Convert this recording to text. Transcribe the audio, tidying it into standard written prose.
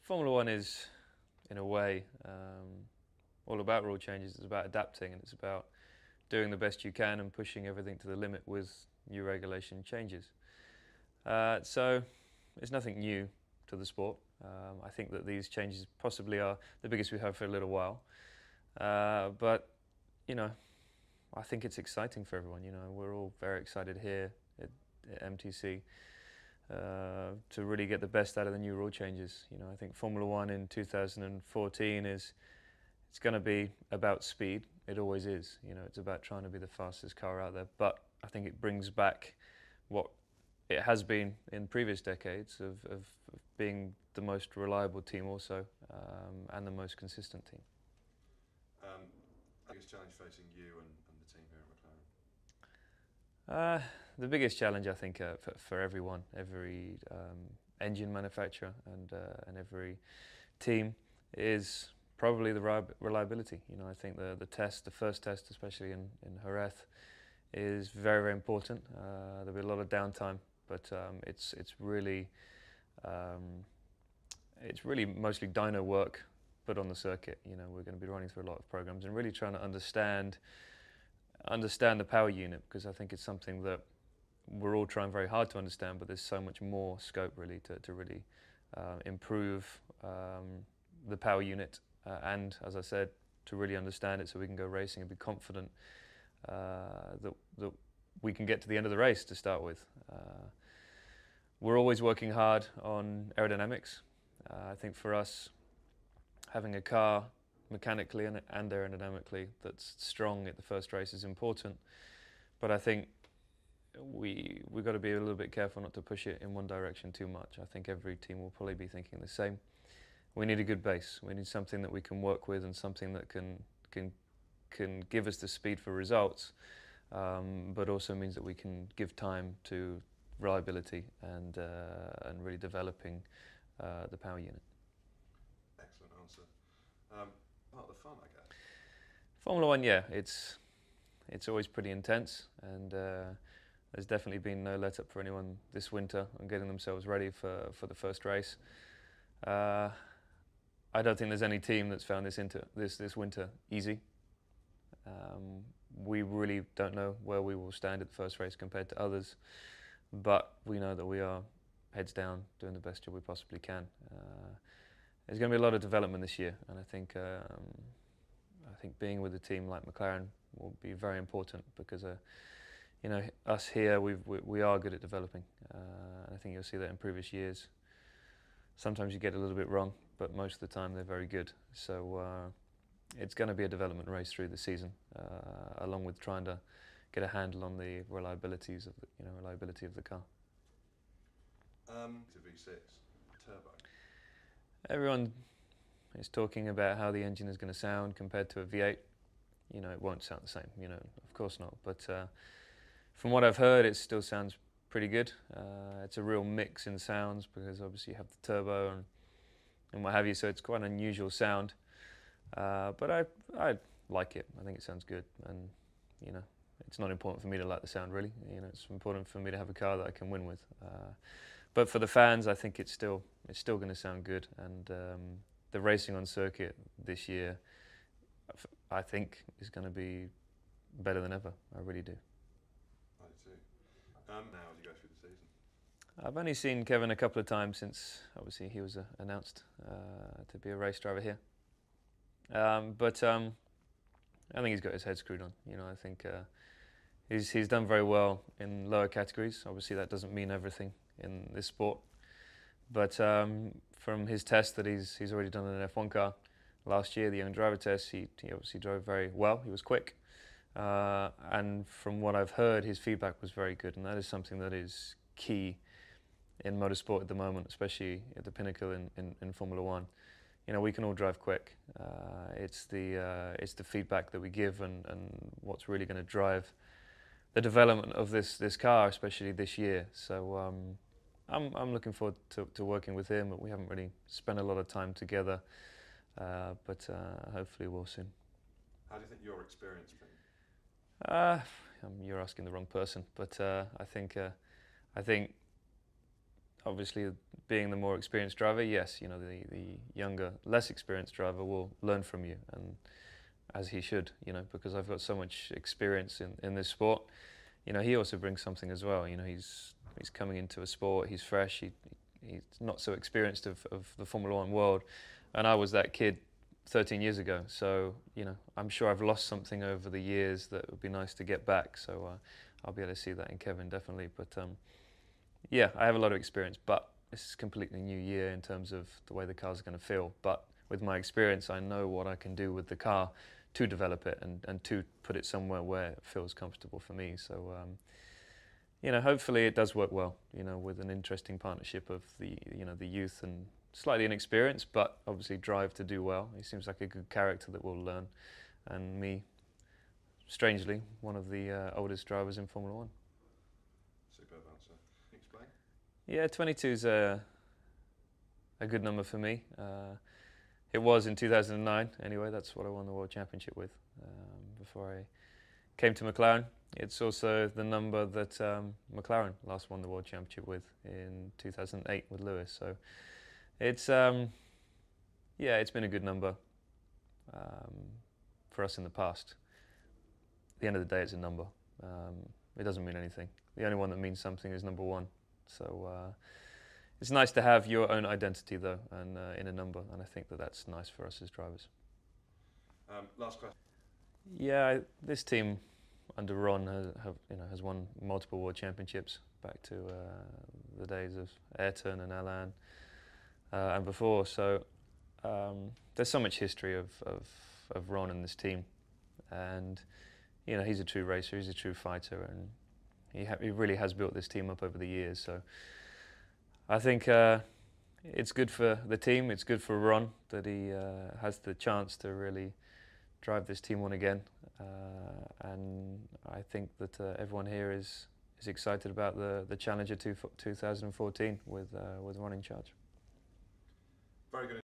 Formula One is, in a way, all about rule changes. It's about adapting, and it's about doing the best you can and pushing everything to the limit with new regulation changes. So it's nothing new to the sport. I think that these changes possibly are the biggest we've had for a little while. But, you know, I think it's exciting for everyone. You know, we're all very excited here at MTC to really get the best out of the new rule changes. You know, I think Formula One in 2014 it's going to be about speed. It always is. You know, it's about trying to be the fastest car out there. But I think it brings back what it has been in previous decades of being the most reliable team also, and the most consistent team. Biggest challenge facing you and the team here at McLaren? The biggest challenge, I think, for everyone, every engine manufacturer and every team, is probably the reliability. You know, I think the first test, especially in Jerez, is very, very important. There'll be a lot of downtime, but it's really mostly dyno work put on the circuit. You know, we're going to be running through a lot of programs and really trying to understand the power unit, because I think it's something that we're all trying very hard to understand, but there's so much more scope really to really improve the power unit and, as I said, to really understand it so we can go racing and be confident that we can get to the end of the race to start with. We're always working hard on aerodynamics. I think for us, having a car mechanically and aerodynamically that's strong at the first race is important, but I think we've got to be a little bit careful not to push it in one direction too much. I think every team will probably be thinking the same. We need a good base. We need something that we can work with and something that can give us the speed for results, but also means that we can give time to reliability and really developing the power unit. Excellent answer. Part of the fun, I guess. Formula One, yeah, it's always pretty intense, and there's definitely been no let up for anyone this winter on getting themselves ready for the first race. I don't think there's any team that's found this winter easy. We really don't know where we will stand at the first race compared to others, but we know that we are heads down doing the best job we possibly can. There's going to be a lot of development this year, and I think being with a team like McLaren will be very important, because you know, us here, we are good at developing. I think you'll see that in previous years. Sometimes you get a little bit wrong, but most of the time they're very good. So it's going to be a development race through the season, along with trying to get a handle on the reliability of the car. To V6 turbo. Everyone is talking about how the engine is going to sound compared to a V8. You know, it won't sound the same. You know, of course not. But from what I've heard, it still sounds pretty good. It's a real mix in sounds, because obviously you have the turbo and what have you, so it's quite an unusual sound. But I like it. I think it sounds good, and you know, it's not important for me to like the sound really. You know, it's important for me to have a car that I can win with. But for the fans, I think it's still going to sound good, and the racing on circuit this year, I think, is going to be better than ever. I really do. I do too. Now, as you go through the season, I've only seen Kevin a couple of times since, obviously, he was announced to be a race driver here. But I think he's got his head screwed on. You know, I think he's done very well in lower categories. Obviously, that doesn't mean everything in this sport. But from his test that he's already done in an F1 car last year, the young driver test, he obviously drove very well. He was quick. And from what I've heard, his feedback was very good, and that is something that is key in motorsport at the moment, especially at the pinnacle in Formula One. You know, we can all drive quick. It's the feedback that we give and what's really going to drive the development of this car, especially this year. So I'm looking forward to working with him. We haven't really spent a lot of time together, but hopefully we'll soon. How do you think your experience been? You're asking the wrong person, but I think obviously, being the more experienced driver, yes, you know, the younger, less experienced driver will learn from you, and as he should, you know, because I've got so much experience in this sport. You know, he also brings something as well. You know, he's coming into a sport, he's fresh, he's not so experienced of the Formula One world, and I was that kid 13 years ago. So, you know, I'm sure I've lost something over the years that would be nice to get back. So I'll be able to see that in Kevin, definitely. But yeah, I have a lot of experience, but this is a completely new year in terms of the way the car's going to feel. But with my experience, I know what I can do with the car to develop it and to put it somewhere where it feels comfortable for me. So, you know, hopefully it does work well, you know, with an interesting partnership of the, you know, the youth and slightly inexperienced, but obviously drive to do well. He seems like a good character that will learn. And me, strangely, one of the oldest drivers in Formula One. Superb answer. Explain. Yeah, 22 is a good number for me. It was in 2009, anyway. That's what I won the World Championship with before I came to McLaren. It's also the number that McLaren last won the World Championship with in 2008 with Lewis. So it's, yeah, it's been a good number for us in the past. At the end of the day, it's a number. It doesn't mean anything. The only one that means something is number one. So it's nice to have your own identity, though, and in a number, and I think that that's nice for us as drivers. Last question. Yeah, this team under Ron has won multiple world championships back to the days of Ayrton and Alain and before. So there's so much history of Ron and this team, and you know, he's a true racer, he's a true fighter, and he really has built this team up over the years. So I think it's good for the team, it's good for Ron that he has the chance to really drive this team on again, and I think that everyone here is excited about the Challenger 2014 with Ron in charge. Very good.